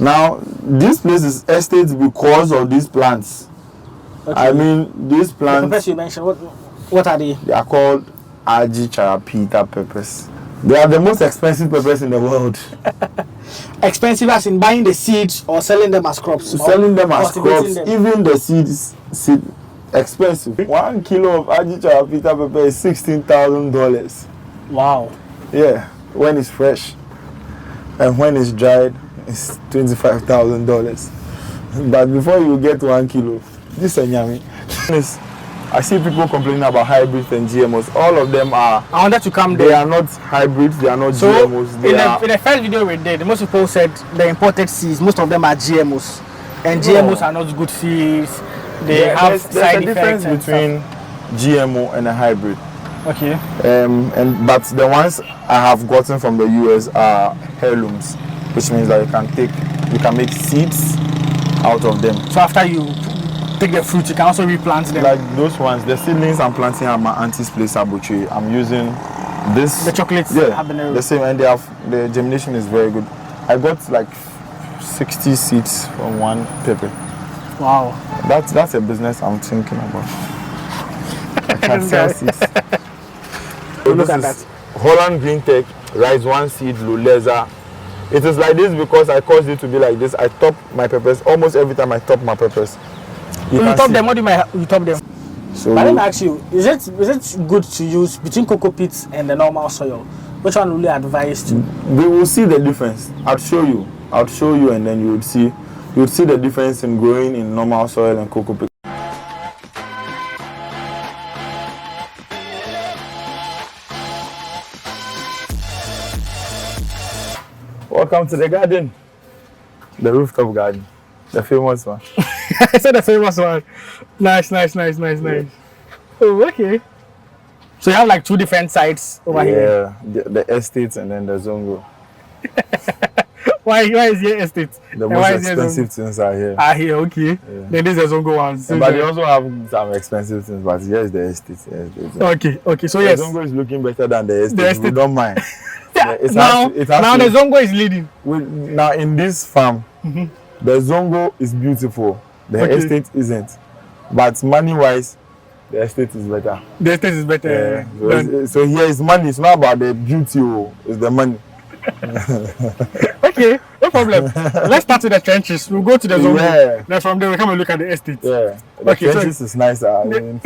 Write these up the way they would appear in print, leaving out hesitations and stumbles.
Now, this place is estate because of these plants. Okay. I mean, these The plants, peppers you mentioned, what are they? they are called charapita peppers. They are the most expensive peppers in the world. Expensive as in buying the seeds or selling them as crops? Selling them as crops, them. even the seeds, expensive. 1 kilo of charapita pepper is $16,000. Wow. Yeah, when it's fresh. And when it's dried, it's $25,000. But before you get 1 kilo, this is yummy. I see people complaining about hybrids and GMOs. All of them are. I wanted to come there. They are not hybrids. They are not so GMOs. In the first video we did, most people said the imported seeds, most of them are GMOs, and GMOs are not good seeds. They have side a difference between GMO and a hybrid. Okay. But the ones I have gotten from the US are heirlooms, which means that you can make seeds out of them. So after you take the fruit, you can also replant them. Like those ones, the seedlings I'm planting at my auntie's place at Butchie. I'm using this. The chocolates, the same, and the germination is very good. I got like 60 seeds from one pepper. Wow. That's a business I'm thinking about. I can sell seeds. So look at that. Holland Green Tech, rice one seed, Luleza. It is like this because I caused it to be like this. I top my peppers almost every time I top my peppers. You top them. What do you top them? So but let me ask you: is it good to use between cocoa pits and the normal soil? Which one will you advise to? We will see the difference. I'll show you, and then you would see the difference in growing in normal soil and cocoa pit. Welcome to the garden, the rooftop garden, the famous one. I said the famous one. Nice. Oh, okay. So you have like two different sites over here. Yeah, the estates and then the zongo. Why is here estate? The most expensive things are here. Here, okay. Yeah. Then this is the zongo one. So but they also have some expensive things, but here's the estate. Okay. So the yes. The zongo is looking better than the estate. We don't mind. Now the zongo is leading. Now in this farm, the zongo is beautiful. The estate isn't. But money-wise, the estate is better. The estate is better. So here is money. It's not about the beauty. It's the money. Okay, no problem. Let's start with the trenches. We'll go to the zongo. Yeah. Then from there we come and look at the estate. Yeah. The trenches is nicer. I mean,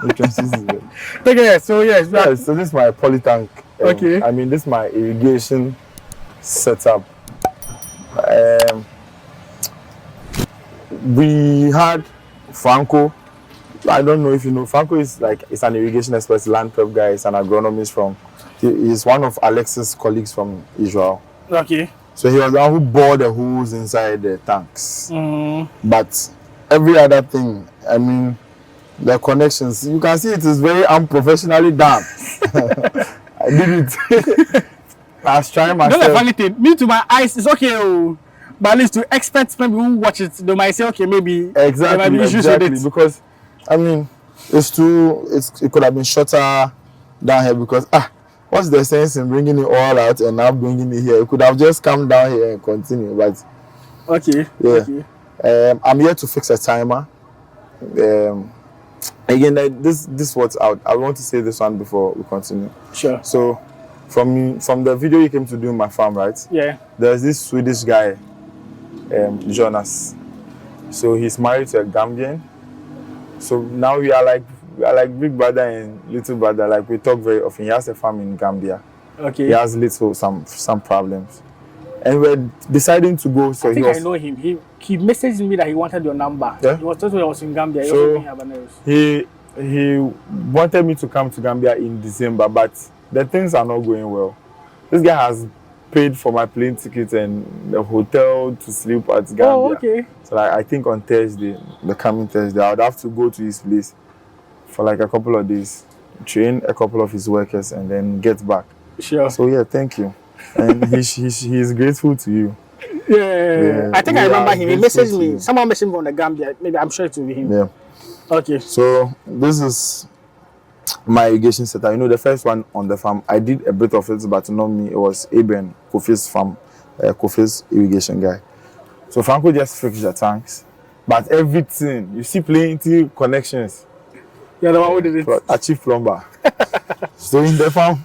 the trenches is good. Okay, so yes. Yeah, so this is my poly tank. Okay. I mean, this is my irrigation setup. We had Franco. I don't know if you know. Franco is an irrigation expert, land prep guy. He's an agronomist he's one of Alex's colleagues from Israel. Okay. So he was the one who bored the holes inside the tanks. But every other thing, I mean, the connections, you can see it is very unprofessionally done. I did it. I was trying myself. That's the funny thing. Me to my eyes, it's okay. But at least to experts, maybe who watch it, they might say, okay, maybe there might be issues with it. Because, I mean, it could have been shorter down here because, what's the sense in bringing it all out and now bringing it here? It could have just come down here and continue, but... Okay. Yeah. Okay. I'm here to fix a timer. Again, this what's out. I want to say this one before we continue. Sure. So, from the video you came to do in my farm, right? Yeah. There's this Swedish guy, Jonas. So he's married to a Gambian. So now we are like big brother and little brother. Like we talk very often. He has a farm in Gambia. Okay. He has some problems, and we're deciding to go. So I know him. He messaged me that he wanted your number. Yeah? He was told I was in Gambia. So he wanted me to come to Gambia in December, but the things are not going well. This guy has paid for my plane ticket and the hotel to sleep at Gambia. Oh, okay. So I think on Thursday, the coming Thursday, I would have to go to his place for like a couple of days, train a couple of his workers, and then get back. Sure. So yeah, thank you. And he's grateful to you. Yeah. I think I remember him. He messaged me. Someone messaged me from the Gambia. Maybe I'm sure it will be him. Yeah. Okay. So this is my irrigation setup. You know, the first one on the farm, I did a bit of it, but not me. It was Aben, Kofi's farm, Kofi's irrigation guy. So Franco just fixed the tanks, but everything you see plenty connections. You're the one who did it. A chief plumber. So in the farm,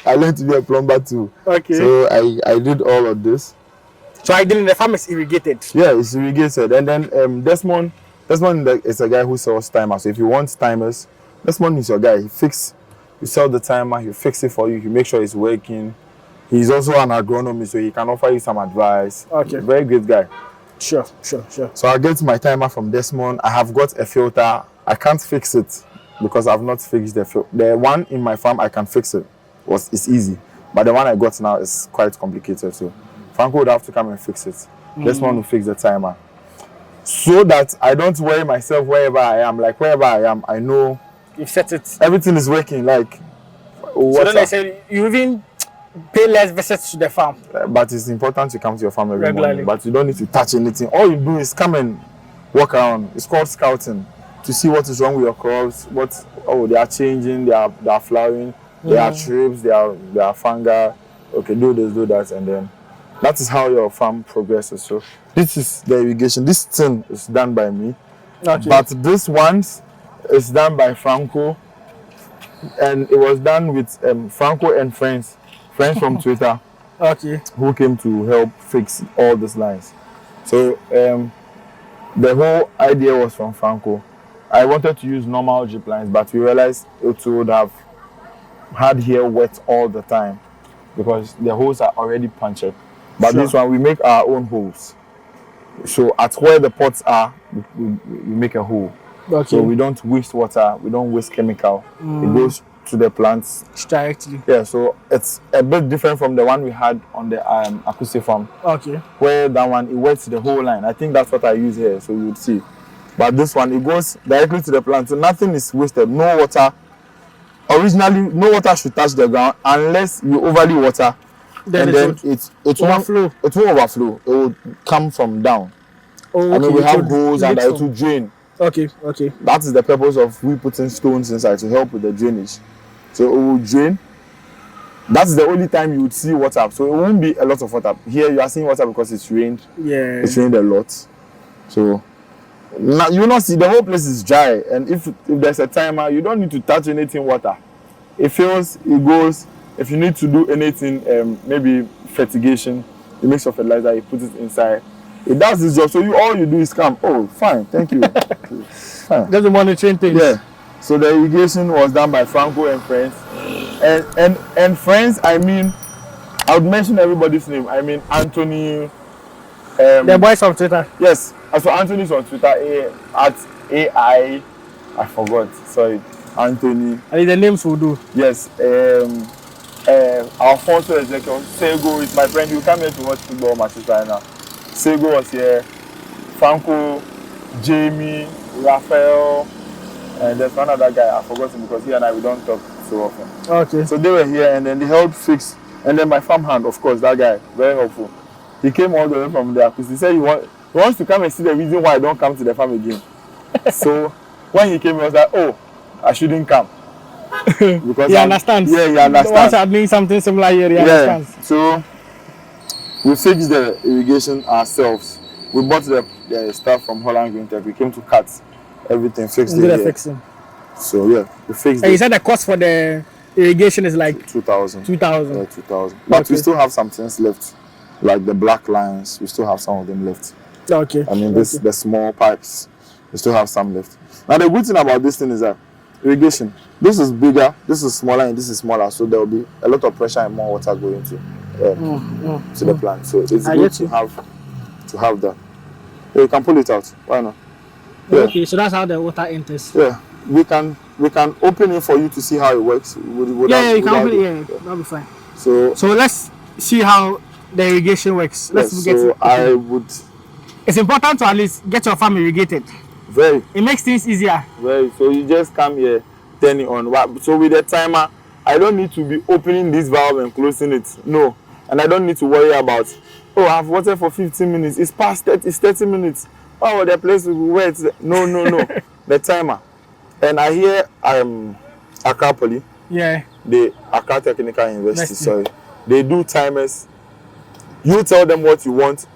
I learned to be a plumber too. Okay. So I did all of this. So I did the farm is irrigated. Yeah, it's irrigated. And then Desmond is a guy who sells timers. So if you want timers, Desmond is your guy. You sell the timer, he fix it for you, he make sure it's working. He's also an agronomist, so he can offer you some advice. Okay. Very great guy. Sure. So I get my timer from Desmond. I have got a filter. I can't fix it because I've not fixed the filter. The one in my farm I can fix it. It's easy. But the one I got now is quite complicated. So Franco would have to come and fix it. Desmond will fix the timer. So that I don't worry myself wherever I am. Like wherever I am, I know you've set it. Everything is working. Like so then I said you even pay less visits to the farm. But it's important to come to your farm every regularly. morning. But you don't need to touch anything. All you do is come and walk around. It's called scouting, to see what is wrong with your crops. They are changing. They are flowering. There are trips. There are fungi. Okay, do this, do that, and then that is how your farm progresses. So this is the irrigation. This thing is done by me, but this one is done by Franco, and it was done with Franco and friends from Twitter, who came to help fix all these lines. So the whole idea was from Franco. I wanted to use normal drip lines, but we realized it would have had here wet all the time because the holes are already punctured. But this one, we make our own holes. So at where the pots are, we make a hole. So we don't waste water, we don't waste chemical. It goes to the plants directly. Yeah, so it's a bit different from the one we had on the acoustic farm. Where that one, it wets the whole line. I think that's what I use here, so you would see. But this one, it goes directly to the plant, so nothing is wasted. No water. Originally, no water should touch the ground unless you overly water. Then it overflow. It will overflow. It will come from down. We have holes and it will drain. That is the purpose of we putting stones inside to help with the drainage. So it will drain. That's the only time you would see water. So it won't be a lot of water. Here you are seeing water because it's rained. Yeah. It's rained a lot. So now you will not see, the whole place is dry. And if there's a timer, you don't need to touch anything water. It fills, it goes. If you need to do anything, maybe fertigation, you mix your fertilizer, you put it inside. It does this job. So all you do is come. Oh, fine, thank you. Fine. That's the monitoring thing. Yeah. So the irrigation was done by Franco and friends. And friends, I mean, I would mention everybody's name. I mean, Anthony. The boys on Twitter. Yes. So Anthony's on Twitter at AI. I forgot. Sorry. Anthony. And the names will do. Yes. Alfonso Ezekiel. Sego is my friend. You come here to watch football matches right now. Sego was here. Franco, Jamie, Raphael, and there's one other guy. I forgot him because he and I, we don't talk so often. So they were here and then they helped fix. And then my farmhand, of course, that guy, very helpful. He came all the way from there because he said he wants to come and see the reason why I don't come to the farm again. So when he came, he was like, oh, I shouldn't come. Because he understands. Yeah, he understands. Once I'm doing something similar here, he understands. So we fixed the irrigation ourselves. We bought the stuff from Holland Green Tech. We came to cut everything, fixed it. Fixing. So yeah, we fixed it. And you said the cost for the irrigation is like 2,000. 2,000. Yeah, 2,000. But we still have some things left, like the black lines. We still have some of them left. I mean, the small pipes. We still have some left. Now the good thing about this thing is that irrigation. This is bigger, this is smaller, and this is smaller. So there will be a lot of pressure and more water going to the plant. So it's good to have that. Yeah, you can pull it out. Why not? Yeah. Okay, so that's how the water enters. Yeah, we can open it for you to see how it works. You can open it. Yeah, that'll be fine. So let's see how the irrigation works. Let's get it. I would. It's important to at least get your farm irrigated. Very. It makes things easier. Very. So you just come here, turn it on. So with the timer, I don't need to be opening this valve and closing it. No. And I don't need to worry about, I've watered for 15 minutes. It's past 30 minutes. Oh, the place will be wet. No. The timer. And I hear Accra Poly. Yeah. The Accra Technical University, sorry. They do timers. You tell them what you want.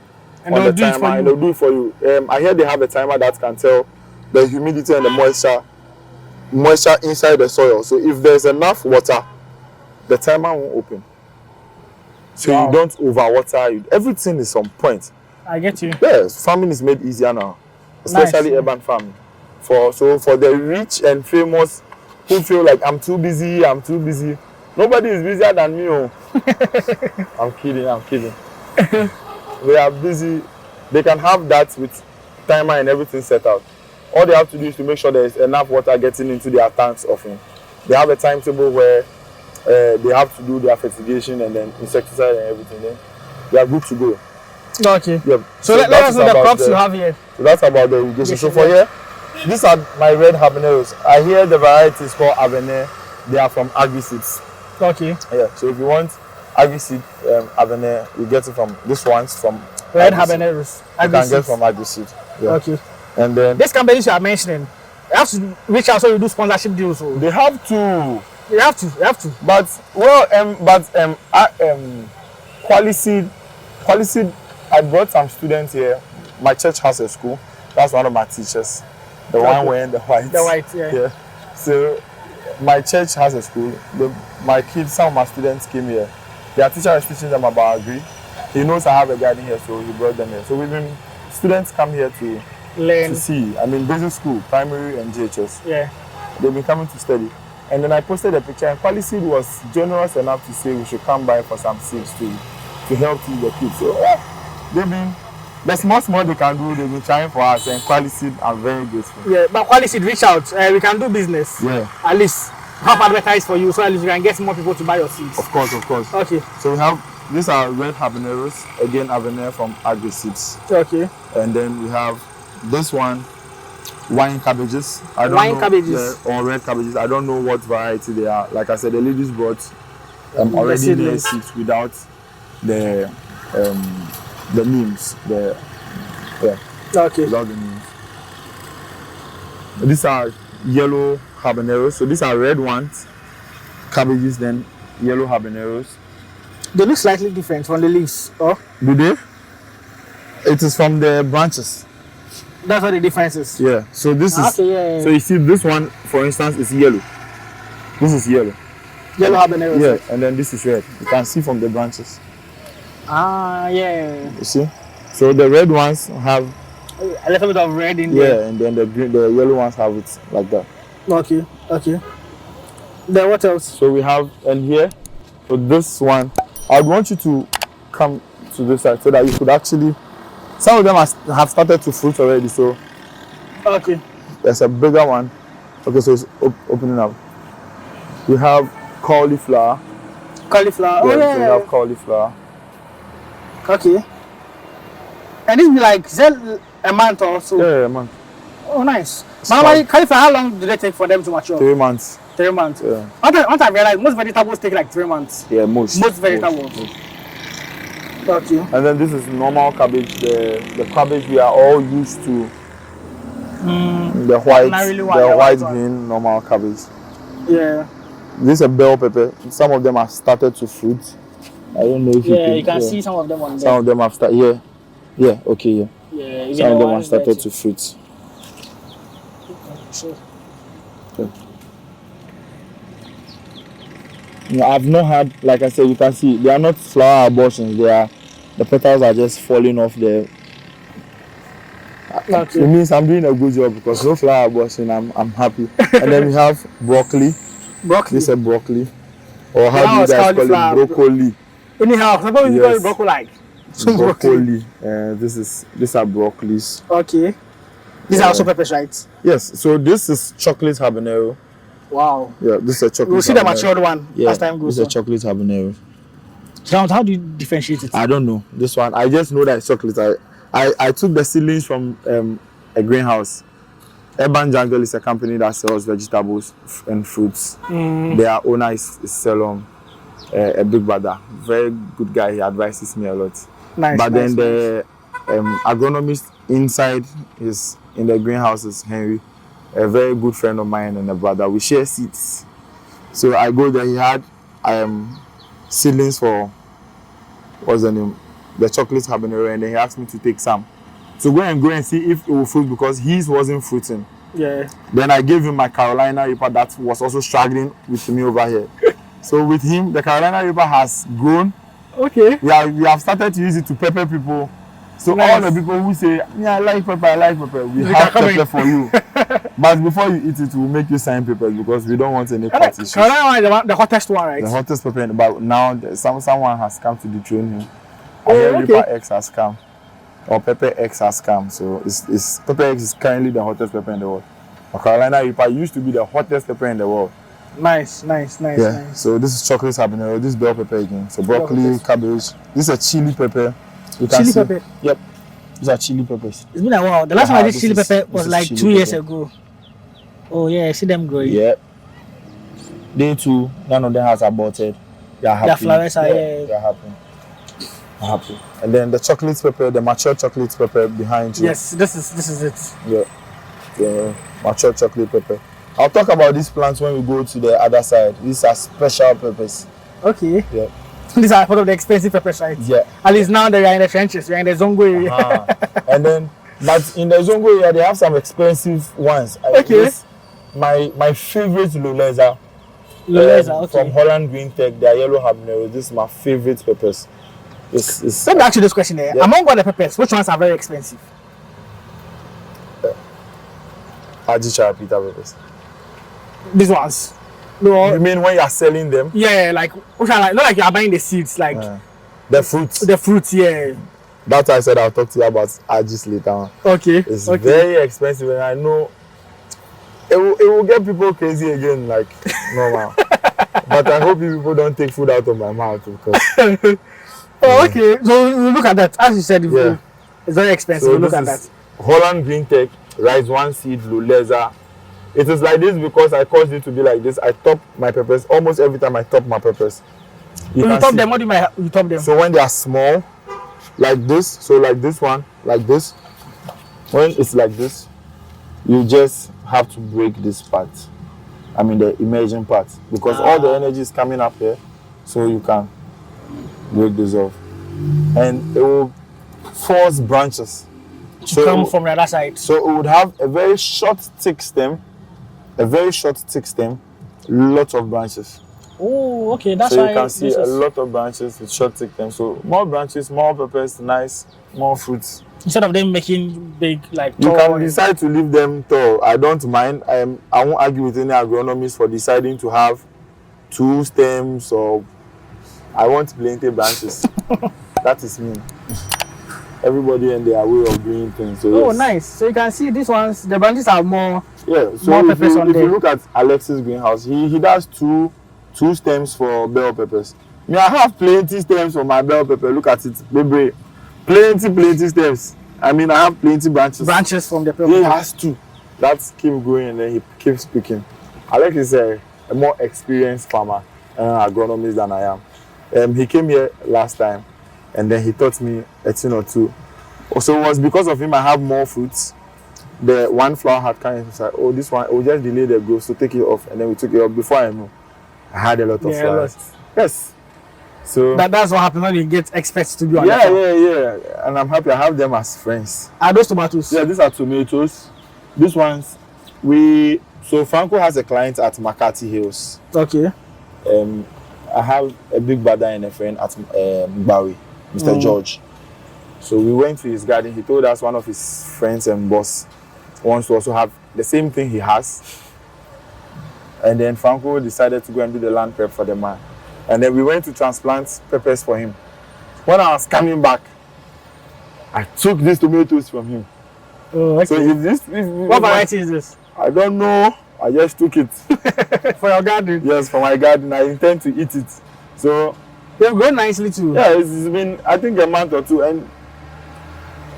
And on the they'll do it for timer, you. and they'll do it for you. I hear they have a timer that can tell the humidity and the moisture inside the soil. So if there's enough water, the timer won't open. So Wow. you don't overwater. Everything is on point. I get you. Yes, farming is made easier now, especially Nice. urban farming. For the rich and famous who feel like I'm too busy. Nobody is busier than me. Oh. I'm kidding. We are busy. They can have that with timer and everything set out. All they have to do is to make sure there is enough water getting into their tanks often. They have a timetable where they have to do their fertigation and then insecticide and everything. Then they are good to go. Okay. Yep. So let us know the crops you have here. So that's about the irrigation. So for here, these are my red habaneros. I hear the variety is called habanero. They are from agri-seeds. Okay. Yeah. So if you want agri-seed habanero, you get it from this one's from Red agri-seed. habaneros. You can get from agri-seed. Yeah. Okay. And then This companies you are mentioning, you have to reach out so you do sponsorship deals. So. they have to. You have to. But Qualiseed, I brought some students here. My church has a school. That's one of my teachers. The one wearing the white. The white, yeah. So my church has a school. Some of my students came here. Their teacher is teaching them about agri. He knows I have a garden here, so he brought them here. So students come here to Learn. to see. I mean, basic school, primary and JHS. Yeah. They've been coming to study. And then I posted a picture, and Qualiseed was generous enough to say we should come by for some seeds to help teach the kids. So they've been, the small they can do, they've been trying for us, and Qualiseed, I'm very grateful. Yeah, but Qualiseed, reach out. We can do business. Yeah. At least have advertised for you so at least you can get more people to buy your seeds. Of course. Okay. So we have, these are red habaneros, again, habanero from agri seeds. Okay. And then we have this one, wine cabbages. Or red cabbages. I don't know what variety they are. Like I said, the ladies brought already the seeds without the names. Okay. Without the names. These are yellow habaneros. So these are red ones, cabbages, then yellow habaneros. They look slightly different from the leaves. Oh? Do they? It is from the branches. That's what the difference is. Yeah. So this is. Okay, yeah. So you see, this one, for instance, is yellow. This is yellow. Yellow habaneros. Yeah, and then this is red. You can see from the branches. Yeah. You see? So the red ones have a little bit of red in there. Yeah, and then the yellow ones have it like that. Okay. Then what else? So we have, and here, for this one, I'd want you to come to this side so that you could actually. Some of them have started to fruit already. So. Okay. There's a bigger one. Okay, so it's opening up. We have cauliflower. Cauliflower. Yeah, Oh yeah. So we have cauliflower. Okay. And this be like, is that a month or so? Yeah, a month. Oh, nice. Normally, cauliflower, how long do they take for them to mature? 3 months. 3 months. Yeah. What I realized, most vegetables take like 3 months. Yeah, most vegetables. Okay. And then this is normal cabbage. The cabbage we are all used to. The white green normal cabbage. Yeah. This is a bell pepper. Some of them have started to fruit. I don't know if you can see some of them on there. Some of them have started. Yeah. Okay. Yeah. Some of them have started to fruit. Sure. Okay. No, I've not had, like I said, you can see they are not flower abortions. The petals are just falling off there. Okay. It means I'm doing a good job because no flower abortion. I'm happy. And then we have broccoli. Broccoli. This is a broccoli. Or how do you guys call it? Broccoli. Anyhow, suppose you call it broccoli. Broccoli. These are broccolis. Okay. These are also peppers, right? Yes. So this is chocolate habanero. Wow. Yeah, this is a chocolate. We'll see the matured one as time goes on. This is a chocolate habanero. So how do you differentiate it? I don't know. This one, I just know that it's chocolate. I took the seedlings from a greenhouse. Urban Jungle is a company that sells vegetables and fruits. Their owner is Selom, a big brother. Very good guy. He advises me a lot. Nice. But then the agronomist inside in the greenhouse is Henry, a very good friend of mine and a brother. We share seeds. So I go there. He had seedlings for, what's the name? the chocolate habanero, and then he asked me to take some. So go and see if it will fruit because his wasn't fruiting. Yeah. Then I gave him my Carolina Reaper that was also struggling with me over here. So with him, the Carolina Reaper has grown. Okay. We have started to use it to pepper people. So nice. All the people who say, yeah, I like pepper, we have pepper for you. But before you eat it, we'll make you sign papers because we don't want any part issues. Carolina is the hottest one, right? The hottest pepper, but now someone has come to dethrone him. Okay. Reaper X has come. Or Pepper X has come. So it's Pepper X is currently the hottest pepper in the world. But Carolina Reaper used to be the hottest pepper in the world. Nice. Yeah. So this is chocolate habanero. This is bell pepper again. So broccoli, cabbage. This is a chili pepper. Chili pepper. Yep. These are chili peppers. It's been a while. The last time I did chili pepper was like 2 years ago. Oh yeah, I see them growing. Yeah. They too. None of them has aborted. They are happy. Their flowers are They are happy. And then the chocolate pepper, the mature chocolate pepper behind you. Yes, this is it. Yeah. The mature chocolate pepper. I'll talk about these plants when we go to the other side. These are special peppers. Okay. Yeah. These are part of the expensive peppers, right? Yeah. At least now they are in the trenches, we are in the zongo area. And then, but in the zongo area, they have some expensive ones. Okay. My favorite Loleza. Okay. From Holland Green Tech, they are yellow habanero. This is my favorite peppers. Let me ask you this question there. Yeah. Among all the peppers, which ones are very expensive? Charapita peppers. These ones. No. You mean when you are selling them? Yeah, like which are like not like you are buying the seeds, like the fruits. The fruits, yeah. That's why I said I'll talk to you about Ajis later on. Okay. It's very expensive, and I know it will get people crazy again, like normal. But I hope people don't take food out of my mouth because. Okay. So we look at that. As you said, it's very expensive. So look at that. Holland Green Tech, rice one seed, Loleza. It is like this because I caused it to be like this. I top my peppers almost every time I top my peppers. You top them. What do you top them? So when they are small, like this. So like this one, like this. When it's like this, you just have to break this part. I mean the emerging part because all the energy is coming up here, so you can break this off, and it will force branches to come from the other side. So it would have a very short, thick stem. Lots of branches. Oh, okay, that's so why. You can see a lot of branches with short, thick stems. So more branches, more peppers, nice, more fruits. Instead of them making big, like you can decide to leave them tall. I don't mind. I won't argue with any agronomist for deciding to have 2 stems or I want plenty branches. That is me. Everybody and their way of doing things. So nice. So you can see these ones, the branches are more. Yeah. So if you look at Alex's greenhouse, he does two stems for bell peppers. Me, I have plenty stems for my bell pepper. Look at it, baby. Plenty stems. I mean, I have plenty branches. Branches from the pepper. He has 2. That's keep going and then he keeps picking. Alex is a more experienced farmer, agronomist than I am. He came here last time and then he taught me a thing or two. So it was because of him I have more fruits. The one flower had come and said, oh, this one, we'll just delay the growth, so take it off. And then we took it off. Before I knew, I had a lot of flowers. Yes. So that's what happens when you get experts to do. Yeah. And I'm happy I have them as friends. Are those tomatoes? Yeah, these are tomatoes. These ones, so Franco has a client at Makati Hills. Okay. I have a big brother and a friend at Bawi, Mr. George. So we went to his garden. He told us one of his friends and boss wants to also have the same thing he has. And then Franco decided to go and do the land prep for the man. And then we went to transplant peppers for him. When I was coming back, I took these tomatoes from him. Oh, okay. So what variety is this? I don't know. I just took it. For your garden? Yes, for my garden. I intend to eat it. So they've grown nicely too. Yeah, it's been, I think, a month or two. And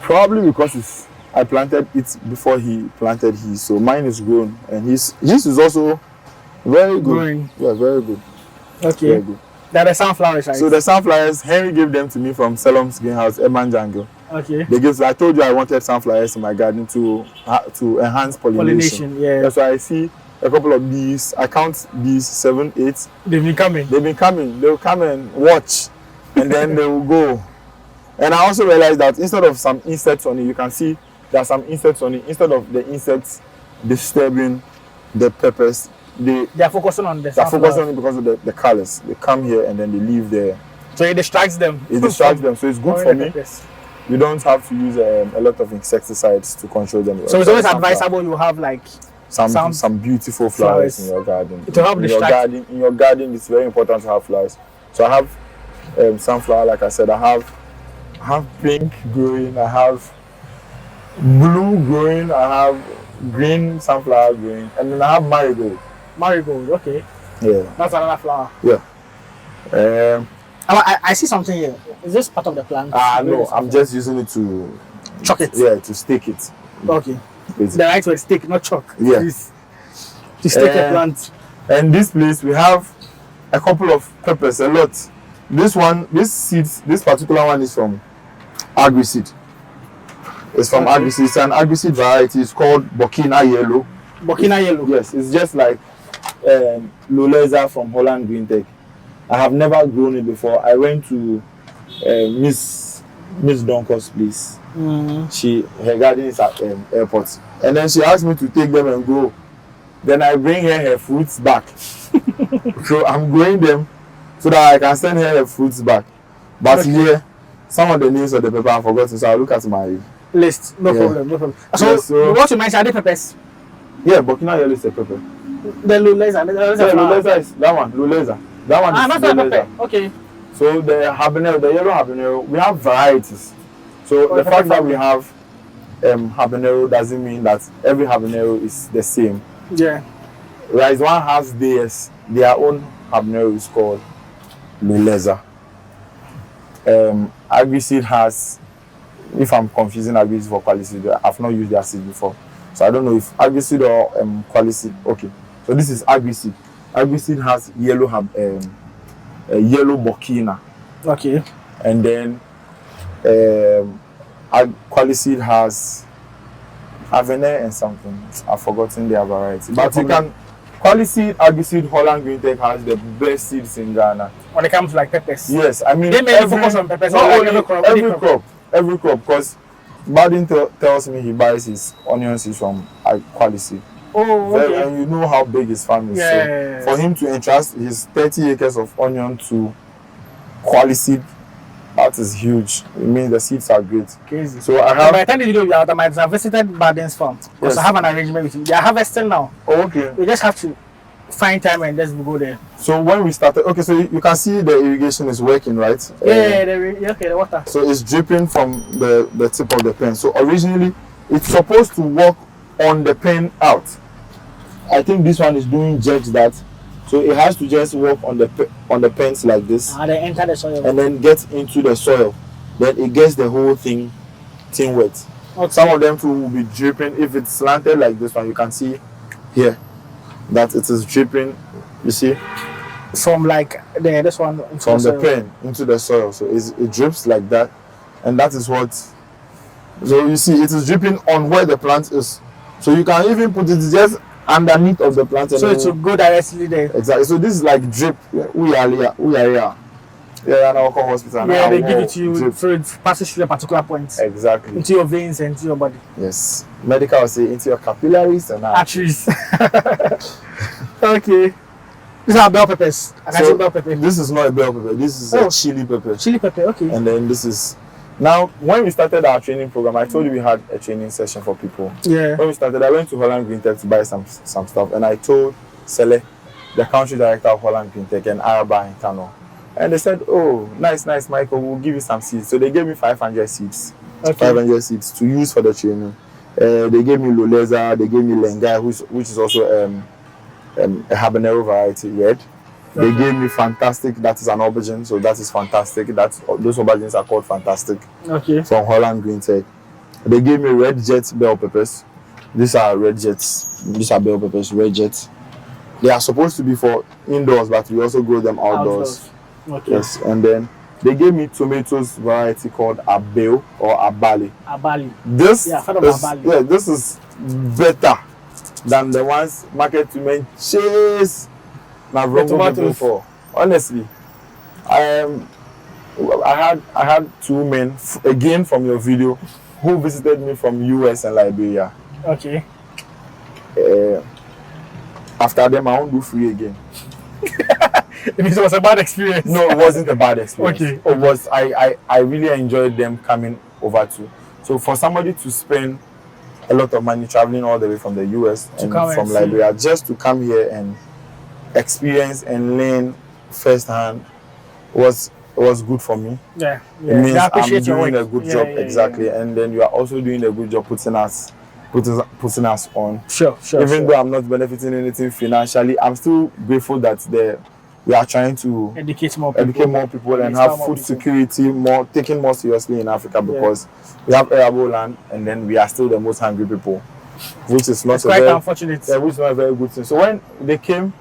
probably because I planted it before he planted his. So mine is grown. And his is also very good. Growing. Yeah, very good. Okay. Very good. They're the sunflowers, right? So the sunflowers, Henry gave them to me from Salom's greenhouse, Eman Jungle. Okay. I told you I wanted sunflowers in my garden to enhance pollination. Yeah. That's why I see a couple of bees. I count bees 7, 8. They've been coming. They'll come and watch, and then they will go. And I also realized that instead of some insects on it, you can see there are some insects on it. Instead of the insects disturbing the peppers, they are focusing on the sunflower. They're focusing on it because of the colors. They come here and then they leave there. So it distracts them. It distracts them. So it's good for me. Peppers. You don't have to use a lot of insecticides to control them. So it's always advisable you have like some beautiful flowers in your garden. To help distract. In your garden, it's very important to have flowers. So I have sunflower, like I said. I have pink growing. I have blue growing. I have green sunflower growing, and then I have marigold. Marigold, okay. Yeah. That's another flower. Yeah. I see something here. Is this part of the plant? No, I'm just using it to chalk it. Yeah, to stake it. Okay. Basically. The right word, stake, not chalk. Yeah. Please. To stake a plant. And this place we have a couple of peppers, a lot. This particular one is from Agri-Seed. It's from Agri-Seed. It's an Agri-Seed variety. It's called Burkina Yellow. Burkina Yellow. Yes, it's just like Loleza from Holland Green Tech. I have never grown it before. I went to Miss Donko's place. Her garden is at airport, and then she asked me to take them and grow. Then I bring her fruits back. So I'm growing them so that I can send her fruits back. But here, some of the names of the pepper I forgot, so I'll look at my list. No problem. So what you mentioned, are they peppers? Yeah, Burkina Yellow is a pepper. The Loleza. Loleza is that one. Loleza. That one is Loleza. Okay. So the habanero, the yellow habanero, we have varieties. So the fact that we have habanero doesn't mean that every habanero is the same. Yeah. Right, one has their own habanero is called Loleza. Agri-Seed has, if I'm confusing Agri-Seed for Quali-Seed, I've not used their seed before. So I don't know if Agri-Seed or Quali-Seed. Okay. So this is Agri-Seed. Agri-Seed has yellow Burkina. Okay. And then Quali-Seed has Avenir and something. I've forgotten their variety. But you can Quali-Seed, Agri-Seed, Holland Green Tech has the best seeds in Ghana. When it comes to like peppers. Yes, I mean they mainly focus on peppers. Not only every crop. Because Badin tells me he buys his onions from Quali-Seed. Oh, okay. And you know how big his farm is. Yeah. So for him to entrust his 30 acres of onion to Quali-Seed, that is huge. It means the seeds are great. Crazy. So I have. By the time you do, I might have visited Badin's farm. Because I have an arrangement with him. They are harvesting now. Oh, okay. We just have to find time and just go there. So when we started, okay, so you can see the irrigation is working, right? The water. So it's dripping from the tip of the pen. So originally, it's supposed to work on the pen out. I think this one is doing just that. So it has to just work on the pens like this. And then enter the soil. And then get into the soil. Then it gets the whole thing wet. Okay. Some of them too will be dripping. If it's slanted like this one, you can see here that it is dripping. You see? From like this one from the pen into the soil. So it drips like that. And that is what. So you see, it is dripping on where the plant is. So you can even put it just underneath of the plant. So it will go directly there. Exactly. So this is like drip. We are here. Yeah, in our hospital. Yeah, they give it to you drip. So it passes through a particular point. Exactly. Into your veins and into your body. Yes. Medical will say into your capillaries and arteries. Okay. These are bell peppers. I can see bell pepper. This is not a bell pepper. This is a chili pepper. Chili pepper, okay. And then this is. Now, when we started our training program, I told you we had a training session for people. Yeah. When we started, I went to Holland Green Tech to buy some stuff, and I told Sele, the country director of Holland Green Tech, and Araba in Kano. And they said, "Oh, nice, Michael. We'll give you some seeds." So they gave me 500 seeds. Okay. 500 seeds to use for the training. They gave me Loleza. They gave me Lengai, which is also a habanero variety, red. They gave me Fantastic, that is an aubergine, so that is Fantastic. Those aubergines are called Fantastic. Okay. From Holland Green Tech. They gave me Red Jet bell peppers. These are Red Jets. These are bell peppers, Red Jets. They are supposed to be for indoors, but we also grow them outdoors. Okay. Yes, and then they gave me tomatoes variety called Abeo or Abali. Abali. This Abali. Yeah, this is better than the ones market women chase. Before. Honestly, I had two men again from your video who visited me from US and Liberia. Okay. After them, I won't do free again. It was a bad experience. No, it wasn't a bad experience. Okay. It was. I really enjoyed them coming over to. So for somebody to spend a lot of money traveling all the way from the US and from Liberia just to come here and experience and learn firsthand was good for me. Yeah. It means I'm doing a good job, exactly. And then you are also doing a good job putting us on. Sure. Even though I'm not benefiting anything financially, I'm still grateful that we are trying to educate more people and have food security taken more seriously in Africa, because we have arable land and then we are still the most hungry people, which is not quite unfortunate. Yeah, which is not a very good thing. So when they came,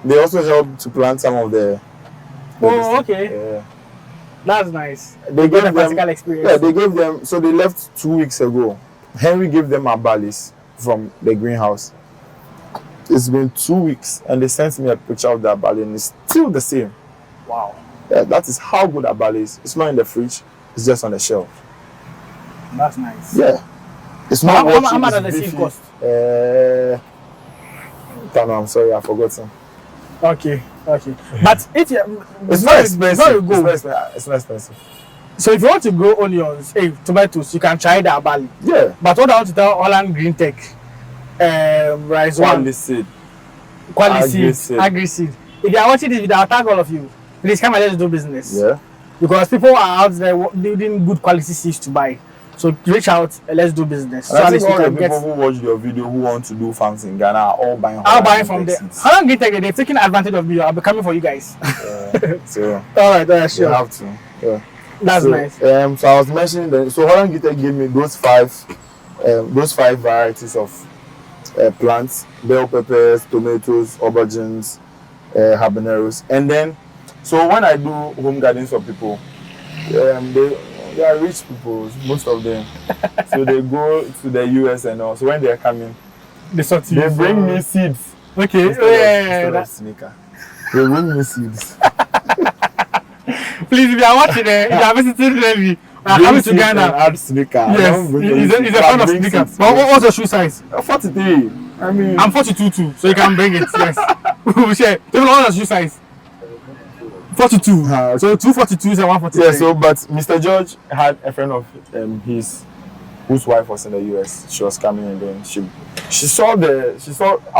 they also helped to plant some of the. Okay. That's nice. They gave them practical experience. Yeah, they gave them. So they left 2 weeks ago. Henry gave them abalis from the greenhouse. It's been 2 weeks, and they sent me a picture of the abali, and it's still the same. Wow. Yeah, that is how good abali is. It's not in the fridge. It's just on the shelf. That's nice. Yeah. It's not. How much does the seed cost? I'm sorry, I've forgotten. Okay. But if you, it's not expensive. It's not expensive. So if you want to grow onions, tomatoes, you can try the abali. Yeah. But what I want to tell Holland Green Tech, rice quality seed, agri seed. If you are watching this video, I'll tag all of you. Please come and let's do business. Yeah. Because people are out there needing good quality seeds to buy. So reach out and let's do business. So I think all the people who watch your video who want to do farms in Ghana are all buying. I'll buy from there. Holland Green Tech, they've taken advantage of me. I'll be coming for you guys. So all right, sure. You have to. Yeah. That's nice. So I was mentioning that. So Holland Green Tech gave me those five varieties of plants: bell peppers, tomatoes, aubergines, habaneros. And then, so when I do home gardens for people, they are rich people, most of them. So they go to the US and all. So when they are coming, they bring me seeds. Okay. Instead of sneaker. They bring me seeds. Please, if you are watching if you are visiting Lennie, coming to Ghana, add sneaker. Yes, he's a fan of sneaker. But what's your shoe size? 43. I mean, I'm 42 too, so you can bring it. Yes, we will share. Even what's your shoe size? 42. So 242s and 143. Yeah. So, but Mr. George had a friend of his whose wife was in the US. She was coming, and then she saw I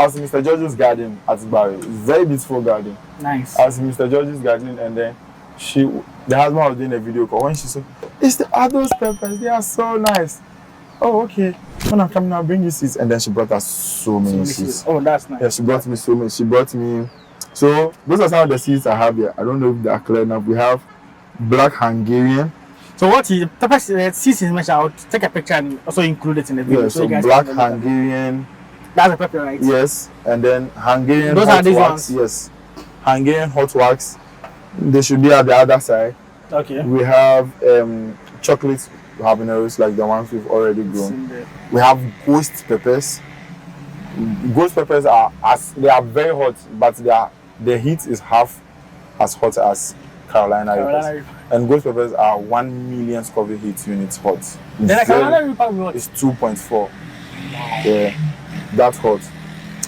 was in Mr. George's garden at Barry. Very beautiful garden. Nice. I was in Mr. George's garden, and then the husband was doing a video call. When she said, are those peppers? They are so nice. Oh, okay. When I'm coming, I'll bring you seeds. And then she brought us so many seeds. Oh, that's nice. Yeah, she brought me so many. She brought me. So those are some of the seeds I have here. I don't know if they are clear enough. We have black Hungarian. So what is pepper seeds is mentioned? I'll take a picture and also include it in the video. Yeah, so black Hungarian. That's a pepper, right? Yes, and then Hungarian those hot are these wax. ones. Yes, Hungarian hot wax. They should be at the other side. Okay. We have chocolate habaneros like the ones we've already grown. We have ghost peppers. Ghost peppers they are very hot, but the heat is half as hot as Carolina Reapers. And ghost peppers are 1 million Scoville heat units hot. Then Carolina Reaper is 2.4. Yeah, that's hot.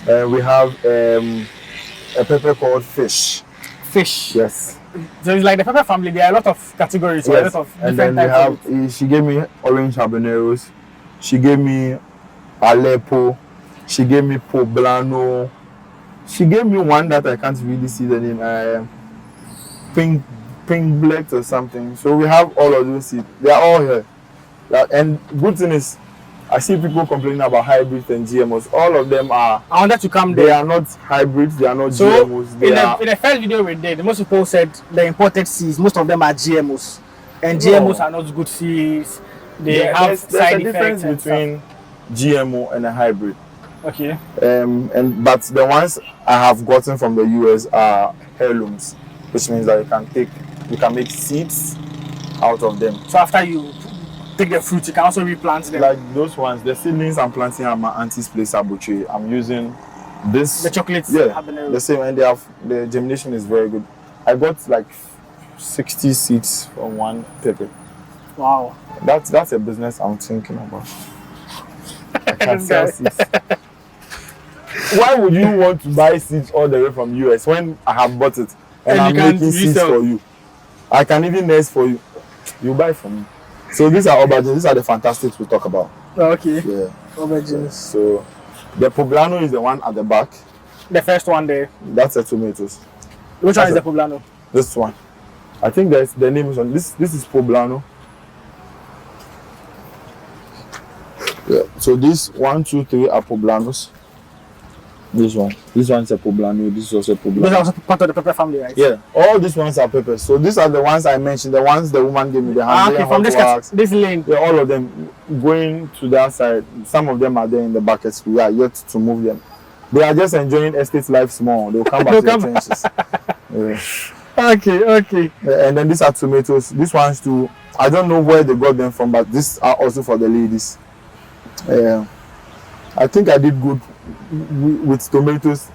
We have a pepper called fish. Fish. Yes. So it's like the pepper family. There are a lot of categories. Yes. A lot of and different then types. She gave me orange habaneros. She gave me Aleppo. She gave me poblano. She gave me one that I can't really see the name. Pink black or something. So we have all of those seeds. They are all here. And good thing is, I see people complaining about hybrids and GMOs. All of them are. I wanted to come there. They are not hybrids. They are not GMOs. In the first video we did, most people said the imported seeds, most of them are GMOs, and GMOs are not good seeds. They have side effects. There's a difference between GMO and a hybrid. Okay. But the ones I have gotten from the US are heirlooms, which means that you can make seeds out of them. So after you take the fruit, you can also replant them. Like those ones, the seedlings I'm planting at my auntie's place at Butchie. I'm using this. The chocolates. Yeah, the same, and the germination is very good. I got like 60 seeds from one pepper. Wow. That's a business I'm thinking about. I can sell seeds. Why would you want to buy seeds all the way from US when I have bought it and I'm making seeds for you? I can even nest for you. You buy from me. So these are aubergines. These are the fantastics we talk about. Okay. Yeah. Aubergines. So the poblano is the one at the back. The first one there. That's the tomatoes. Which one is the poblano? This one. I think that's the name is on this. This is poblano. Yeah. So these 1, 2, 3 are poblanos. This one is a poblano. This is also a poblano. Those are also part of the pepper family, right? Yeah. All these ones are peppers. So these are the ones I mentioned. The ones the woman gave me. The okay, from this lane. Yeah, all of them going to that side. Some of them are there in the buckets. We are yet to move them. They are just enjoying estate life small. They'll come back to the trenches. Yeah. Okay. And then these are tomatoes. These ones too. I don't know where they got them from, but these are also for the ladies. I think I did good with tomatoes.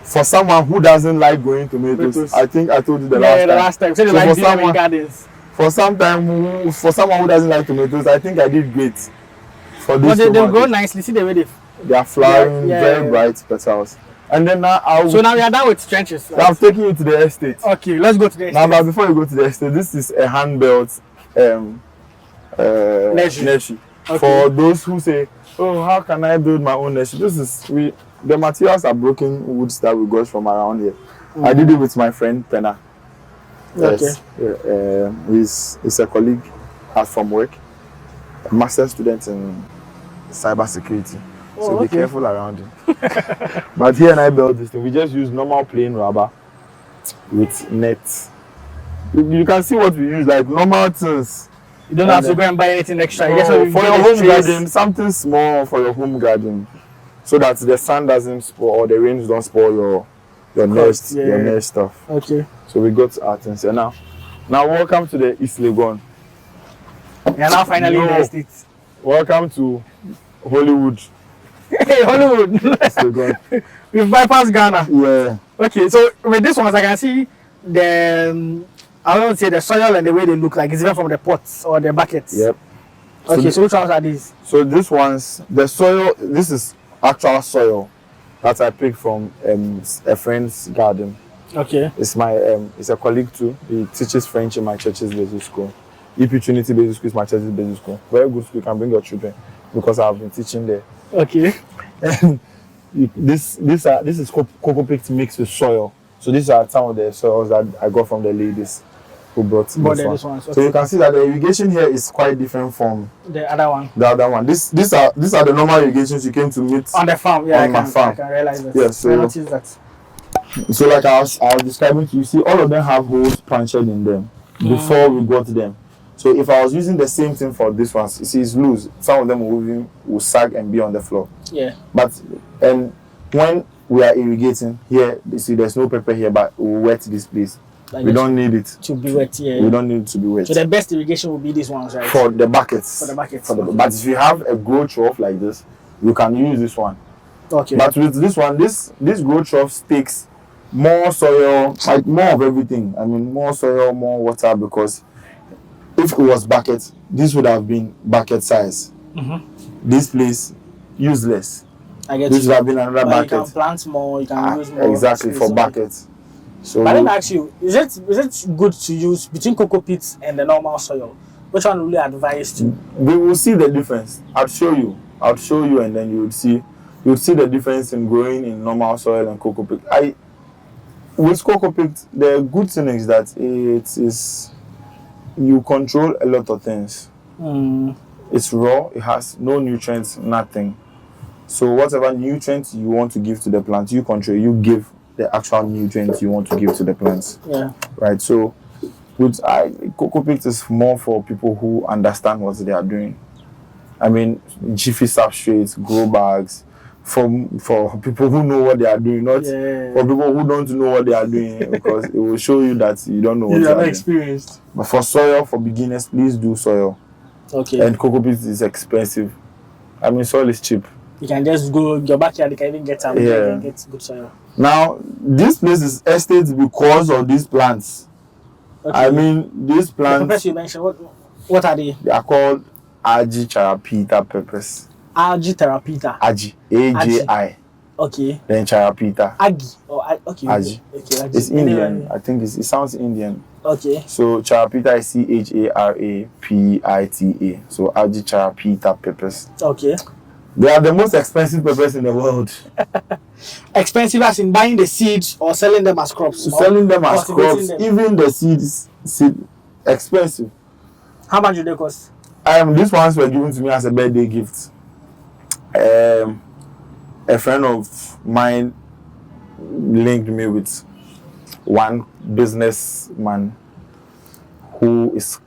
For someone who doesn't like growing tomatoes, I think I told you the last time. So like for gardens. For someone who doesn't like tomatoes, I think I did great. For this, but they grow nicely. See the way they are flowering, very bright petals. And then now so now we are done with trenches. Right? I'm taking you to the estate. Okay, let's go to the estate. Now, but before you go to the estate, this is a hand-built nursery. Okay. For those who say, "Oh, how can I build my own nursery?" The materials are broken woods that we got from around here. I did it with my friend Penna. Yes. Okay. He's a colleague from work, a master's student in cybersecurity. So be careful around him. But here and I built this thing. We just use normal plain rubber with nets. You can see what we use, like normal things. You don't have to go and buy anything extra. No, for your home garden, something small for your home garden, so that the sun doesn't spoil or the rains don't spoil your nest, your nest stuff. Okay. So we got our things here now. Now welcome to the East Legon. Yeah, now finally in the estate. Welcome to Hollywood. Hey, Hollywood. We've bypassed Ghana. Yeah. Okay, so with this one, I can see I don't say the soil and the way they look like it's even from the pots or the buckets. Yep. Okay, so which ones are these? So these ones, the soil, this is actual soil that I picked from a friend's garden. Okay. It's a colleague too. He teaches French in my church's basic school. EP Trinity Basic School is my church's basic school. Very good school. You can bring your children because I've been teaching there. Okay. And this is cocoa picked mixed with soil. So these are some of the soils that I got from the ladies who brought this one. Okay. So you can see that the irrigation here is quite different from the other one. These are the normal irrigations you came to meet on the farm. Yeah, on my farm. I can realize that. Yeah, so I noticed that. So like I was describing to you, see all of them have holes punctured in them before we got them. So if I was using the same thing for this one, you see it's loose. Some of them will sag and be on the floor. Yeah. But when we are irrigating here, you see there's no pepper here, but we wet this place. Like we don't need it to be wet. Yeah. We don't need it to be wet. So the best irrigation will be these ones, right? For the buckets. But if you have a grow trough like this, you can use this one. Okay. But with this one, this grow trough takes more soil, like more of everything. I mean, more soil, more water, because if it was bucket, this would have been bucket size. This place, useless. I get this would have been another bucket. You can plant more, you can use more. Exactly, for buckets. So but let me ask you, is it good to use between cocoa pits and the normal soil? Which one will you advise to? We will see the difference. I'll show you, and then you would see the difference in growing in normal soil and cocoa pit. With cocoa pit, the good thing is that you control a lot of things. It's raw, it has no nutrients, nothing. So whatever nutrients you want to give to the plant, you control, you give the actual nutrients you want to give to the plants. Yeah. Right. So cocoa pit is more for people who understand what they are doing. I mean, jiffy substrates, grow bags, for people who know what they are doing, not for people who don't know what they are doing, because it will show you that you don't know what you are doing. Experienced. But for soil, for beginners, please do soil. Okay. And cocoa pit is expensive. I mean, soil is cheap. You can just go in your backyard, you can even get some, you can get good soil. Now, this place is estate because of these plants. Okay. I mean, these The plants, peppers you mentioned, what are they? they are called Aji charapita peppers. Algae terapita. Aji, AJI. Okay. Then charapita. Agi. Oh, okay. Aji. Okay. Agi. It's Indian. I think it sounds Indian. Okay. So charapita is CHARAPITA. So Aji charapita peppers. Okay. They are the most expensive peppers in the world. Expensive as in buying the seeds or selling them as crops? Selling them as cultivating crops, them? even the seeds, expensive. How much do they cost? These ones were given to me as a birthday gift. A friend of mine linked me with one businessman who is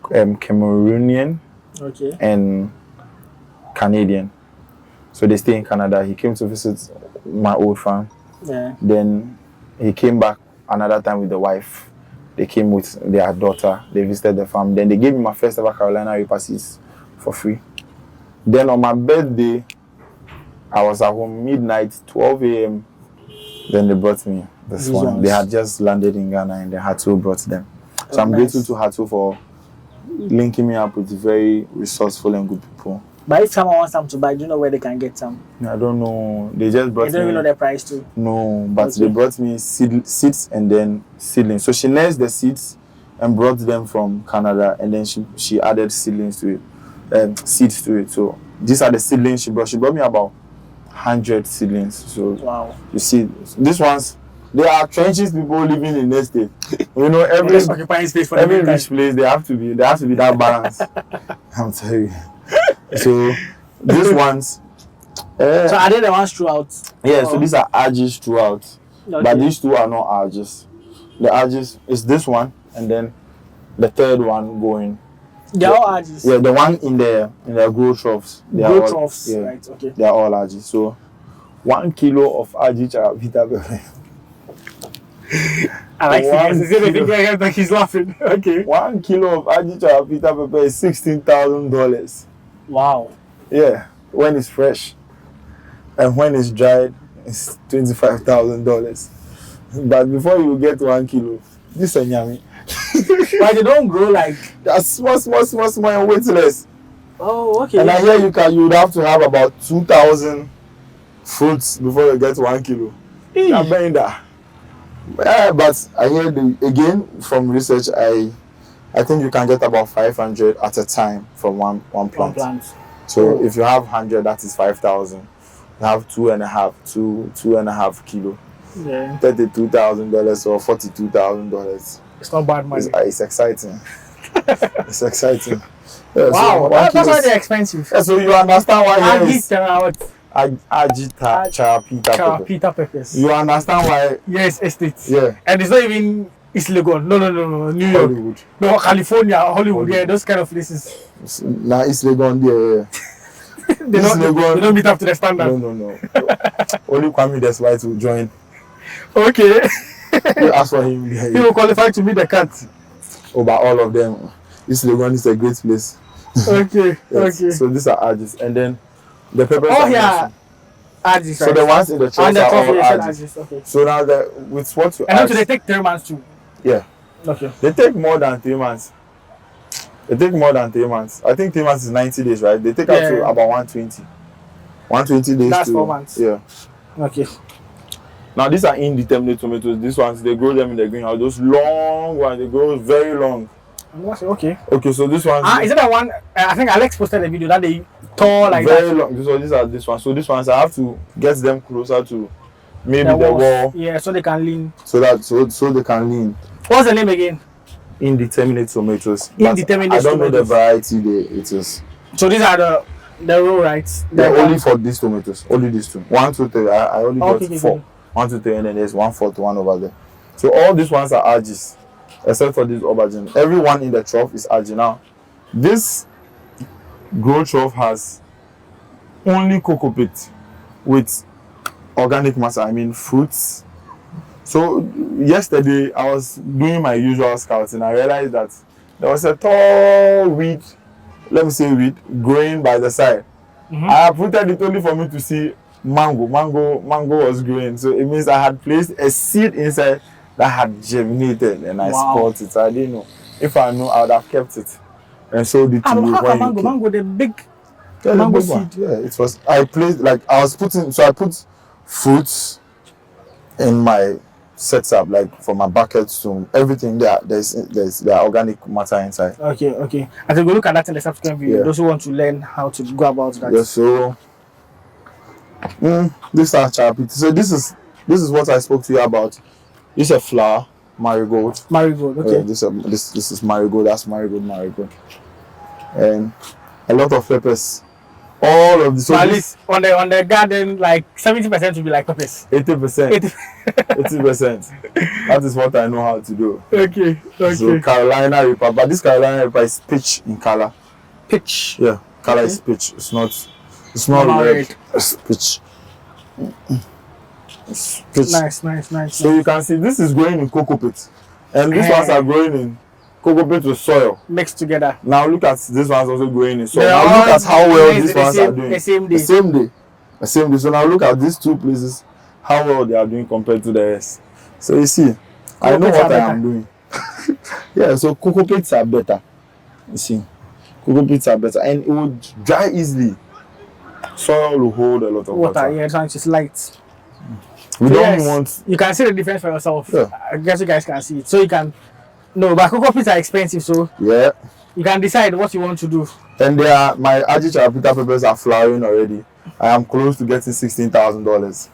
Cameroonian Okay. and Canadian. So they stay in Canada. He came to visit my old farm. Yeah. Then he came back another time with the wife. They came with their daughter. They visited the farm. Then they gave me my first ever Carolina Reaper seeds for free. Then on my birthday, I was at home midnight, 12 a.m. Then they brought me this These one. ones. They had just landed in Ghana and the Hatu brought them. So I'm nice. grateful to Hatu for linking me up with very resourceful and good people. But if someone wants some to buy, do you know where they can get some? I don't know. They just brought You don't me. even know the price too. No, but Okay. they brought me seeds and then seedlings. So she nursed the seeds and brought them from Canada, and then she added seedlings to it, seeds to it. So these are the seedlings she brought. She brought me about 100 seedlings. So Wow. you see, these ones, they are trenches people living in the state. You know, every Just occupying space for every the rich place they have to be that balance. I'm telling you. So these ones. So are they the ones throughout? Yeah, so these are algae throughout. Okay. But these two are not algae. The algae is this one, and then the third one going. They're all algae. Yeah, the one in the grow troughs. They are Grow all, troughs. yeah, Right. Okay. they are all algae. So 1 kilo of algae charapita pepper. I like One it. He's laughing. Okay. 1 kilo of algae charapita pepper is $16,000. Wow. Yeah, when it's fresh, and when it's dried, it's $25,000. But before you get 1 kilo, this is yummy. Why they don't grow like? That's small and weightless. Oh, okay. And I hear you would have to have about 2,000 fruits before you get 1 kilo. Eesh. I'm buying that. Yeah, but I hear again from research, I think you can get about 500 at a time from one plant. So if you have 100, that is 5,000. You have 2.5 kilo. Yeah. $32,000 or $42,000. It's not bad money. It's exciting. It's exciting. Yeah, Wow, that's why they're expensive. Yeah, so you understand why Charapita peppers. You understand why? Yes, estates. Yeah. And it's not even East Legon. No. New York. Hollywood. No, California, Hollywood. Yeah, those kind of places. Now East Legon there. They don't meet up to the standard. No. Only Kwame that's why to join. Okay. You ask for him. He will qualify to meet the cat. Over all of them. East Legon is a great place. Okay. Yes. Okay. So these are algae, and then the peppers. Oh are yeah. Algae. So the ones in the chest are all algae. Okay. So now with what you And ask, do they take 3 months too? yeah, Okay. they take more than 3 months. They take more than 3 months. I think 3 months is 90 days, right? They take up to about 120. 120 days. That's 4 months. Yeah. Okay. Now these are indeterminate tomatoes. These ones they grow them in the greenhouse. Those long ones, they grow very long. Okay. Okay, so this one. Is it that one? I think Alex posted a video that they tore like very that. long. So these are this one. So these ones I have to get them closer to maybe the walls. wall. Yeah, so they can lean. So they can lean. What's the name again? Indeterminate tomatoes. Indeterminate I don't know the tomatoes. variety it is. So these are the row, right? They're only for these tomatoes. Only these two. 1, 2, 3. I only got 4. 1, 2, 3, and then there's 1/4 one over there. So all these ones are algae, except for this aubergine. Everyone in the trough is algae. Now, this grow trough has only cocoa pit with organic matter. I mean fruits. So yesterday I was doing my usual scouting. I realized that there was a tall weed, let me say weed, growing by the side. I uprooted it only for me to see mango was growing. So it means I had placed a seed inside that had germinated, and I Wow. spoiled it. I didn't know. If I knew, I would have kept it and sold it to you. How When mango? you came. Mango, the big Yeah, the mango big one. seed. Yeah, it was. I placed like I was putting. So I put fruits in my setup, like for my buckets to everything there. There's the organic matter inside. Okay. I think we'll look at that in the subsequent video. Yeah. Those who want to learn how to go about that. Yeah. So this are charapita. So this is what I spoke to you about. This is a flower, marigold. Marigold, okay. This is marigold. That's marigold, and a lot of peppers. All of the So at least on the garden, like 70% will be like peppers. 80%. 80%. That is what I know how to do. Okay. So Carolina Reaper, but this Carolina Reaper is peach in color. Peach. Yeah, color is peach. It's not red. It's peach. It's peach. Nice. So you can see this is growing in cocoa pit, and these ones are growing in cocoa pit with soil mixed together. Now look at this one's also growing in soil. They're Now look at how well raised these the ones same- are doing. the same day. The same day. So now look at these two places, how well they are doing compared to the rest. So you see, I know pits what are I better. am doing. Yeah, so cocoa pits are better. You see, cocoa pits are better, and it will dry easily. Soil will hold a lot of water. Yeah, it's just light. We Yes, don't want. you can see the difference for yourself. Yeah. I guess you guys can see it. So you can. No, but cocoa pits are expensive, so Yeah, you can decide what you want to do. and they are my Aji Charapita peppers are flowering already. I am close to getting $16,000.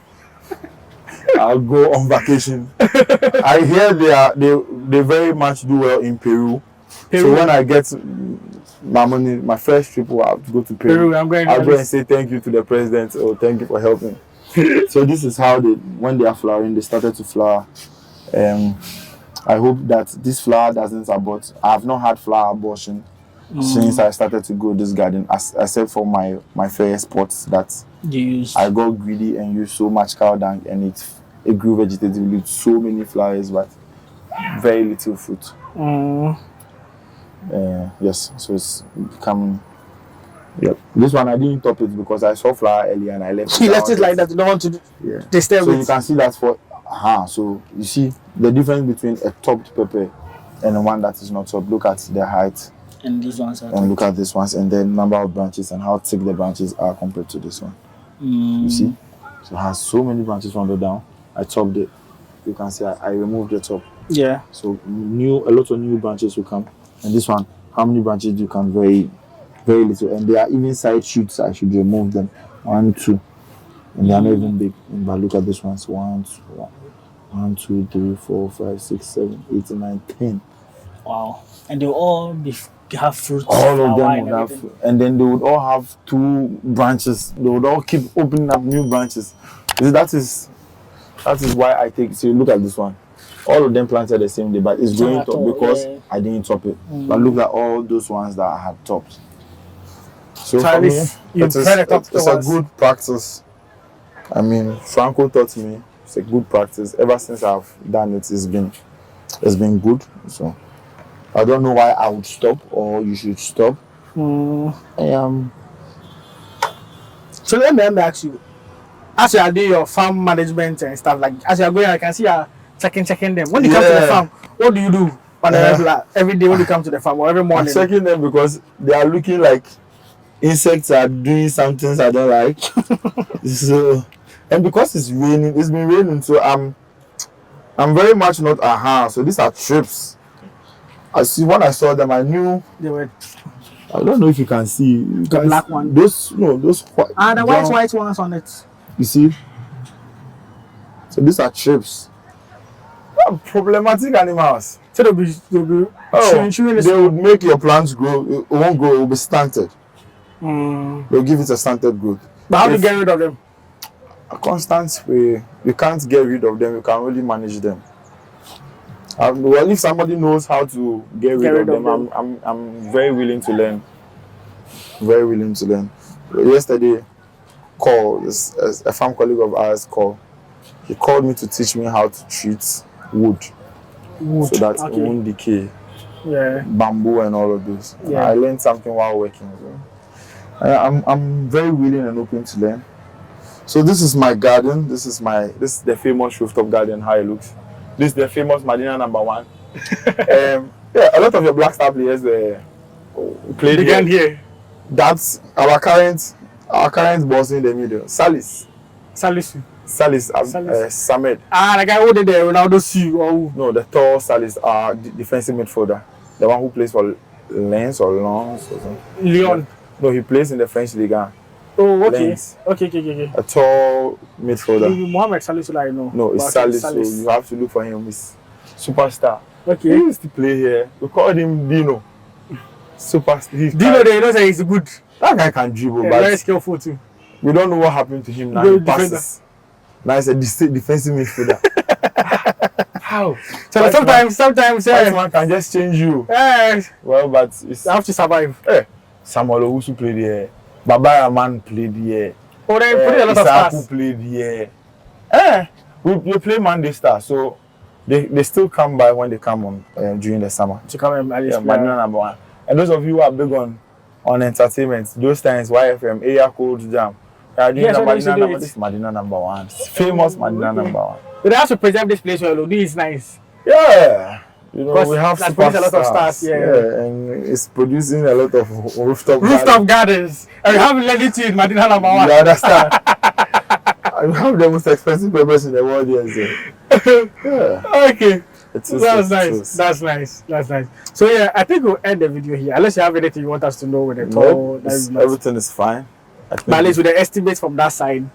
I'll go on vacation. I hear they very much do well in Peru. So when I get my money, my first trip will have to go to Peru. I'm going. I'll go and say thank you to the president. Oh, thank you for helping. So this is how when they are flowering, they started to flower. I hope that this flower doesn't abort. I have not had flower abortion since I started to grow this garden, except for my first pots that I got greedy and used so much cow dung, and it grew vegetatively with so many flowers but very little fruit. Yes, so it's becoming. Yep. This one I didn't top it because I saw flower earlier and I left it. You left it like that. You don't want to disturb So it. you can see that for so you see the difference between a topped pepper and one that is not topped. Look at the height And these ones are. and look at this ones and the number of branches and how thick the branches are compared to this one. You see, so it has so many branches from the down. I topped it. You can see I removed the top. Yeah. So a lot of new branches will come. And this one, how many branches you can? Very, very little. And they are even side shoots. I should remove them. 1, 2, and they are not even big. But look at this ones. 1, 2, 3, 4, 5, 6, 7, 8, 9, 10. Wow. And they'll all have fruit. All of them and would have, everything. and then they would all have 2 branches. They would all keep opening up new branches. That is why I take. So look at this one. All of them planted the same day, but it's growing at top all, because yeah. I didn't top it. But look at all those ones that I had topped. So So at for me, least you it's tried to top the a ones. good practice. I mean, Franco taught me it's a good practice. Ever since I've done it, it's been good. So I don't know why I would stop or you should stop. So let me ask you, as you are doing your farm management and stuff, like as you are going, I can see you are checking them. When you come to the farm, what do you do on a regular, every day when you come to the farm or every I'm morning? checking them because they are looking like insects are doing some things I don't like. So, and because it's been raining, so I'm very much not So these are trips. When I saw them, I knew They were I don't know if you can see the black one. Those white. The white ones on it. You see? So these are trips. Problematic animals. So they'll be chewing They would make your plants grow. It won't grow. It will be stunted. They'll give it a stunted growth. But how do you get rid of them? A constant spray. You can't get rid of them. You can only manage them. Well, if somebody knows how to get rid of them, I'm very willing to learn. Very willing to learn. Yesterday, a farm colleague of ours he called me to teach me how to treat wood. So that it won't decay. Yeah. Bamboo and all of those. Yeah. I learned something while working as well. I'm very willing and open to learn. So this is my garden. This is the famous rooftop garden, how it looks. This is the famous Madina #1. Yeah, a lot of your Black Star players played here. That's our current boss in the middle. Salis, Samed. The guy who did the Ronaldo shoe or who? No, the tall Salis are defensive midfielder. The one who plays for Lens or Lens or something. Lyon. No, he plays in the French Ligue 1. Oh, okay. Lens. Okay. A tall midfielder. Mohamed Salisu, I know. No, it's Salis, so you have to look for him. He's superstar. Okay. He used to play here. We called him Dino. Superstar. Dino, they don't say he's good. That guy can dribble, but very skillful too. We don't know what happened to him now. He passes. Now he's a defensive midfielder. How? So sometimes one can just change you. Well, but it's, you have to survive. Samuel Owusu played here. Baba Rahman played here. Oh, they put a lot of stars. Played here. We play Monday Star, so they still come by when they come on during the summer. To come and Madina #1. And those of you who are big on entertainment, those times YFM, Area Code Jam. This Madina #1. Famous Madina #1. But they have to preserve this place well. This is nice. Yeah. You know, we have a lot of stars. Yeah, and it's producing a lot of rooftop gardens. And you have Lennie too in Madina #1. You understand? I have the most expensive peppers in the world here. Yeah. Okay. That's nice. So yeah, I think we'll end the video here. Unless you have anything you want us to know with the toll. Everything is fine. But at least with the estimates from that side,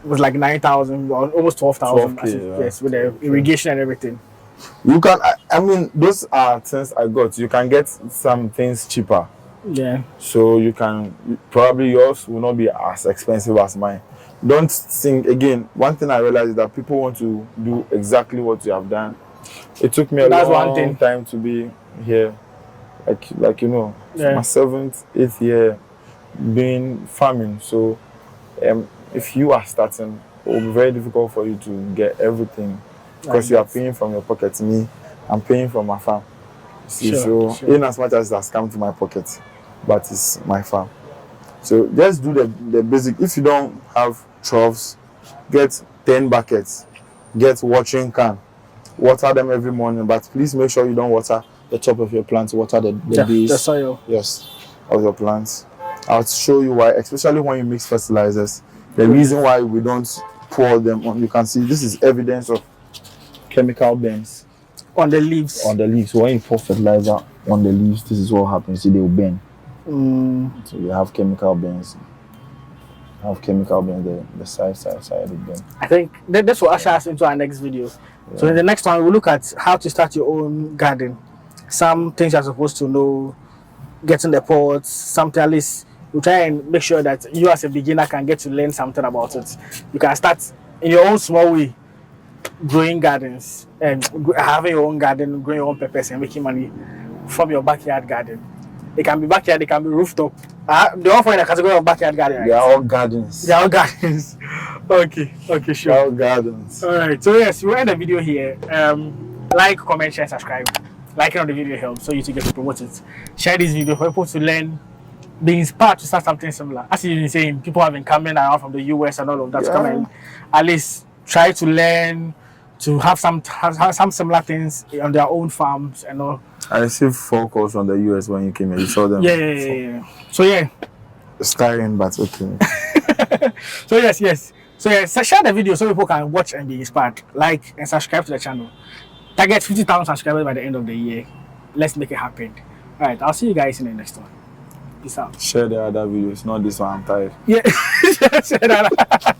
it was like 9,000 or almost 12,000. Yes, with the irrigation and everything. You can, I mean, those are things I got. You can get some things cheaper. Yeah. So you can, probably yours will not be as expensive as mine. Don't think, again, one thing I realized is that people want to do exactly what you have done. It took me a long time to be here. Like you know, my 7th, 8th year doing farming. So if you are starting, it will be very difficult for you to get everything. Because you are paying from your pocket. Me, I'm paying from my farm. See, sure. In as much as it has come to my pocket, but it's my farm. So just do the basic. If you don't have troughs, get 10 buckets, get watering can, water them every morning. But please make sure you don't water the top of your plants. Water the base. The soil. Yes, of your plants. I'll show you why, especially when you mix fertilizers. The reason why we don't pour them on. You can see this is evidence of chemical burns on the leaves. So when you pour fertilizer on the leaves, this is what happens. See, they will burn. So you have chemical burns. The side will burn. I think this will usher us into our next video. Yeah. So in the next one, we'll look at how to start your own garden. Some things you're supposed to know, getting the pots, something at least. We'll try and make sure that you as a beginner can get to learn something about it. You can start in your own small way. Growing gardens and having your own garden, growing your own peppers and making money from your backyard garden. It can be backyard, it can be rooftop. They all fall in the category of backyard garden. Right? They are all gardens. Okay, sure. They are all gardens. Alright, so yes, we'll end the video here. Like, comment, share, subscribe. Liking on the video helps so you to get to promote it. Share this video for people to learn, be inspired to start something similar. As you've been saying, people have been coming around from the US and all of that to come and at least try to learn to have some similar things on their own farms and all. I received 4 calls from the US when you came here. You saw them. Yeah. So yeah. It's tiring, but okay. So yes. So share the video so people can watch and be inspired. Like and subscribe to the channel. Target 50,000 subscribers by the end of the year. Let's make it happen. Alright, I'll see you guys in the next one. Peace out. Share the other videos, not this one. I'm tired. Yeah. Share that.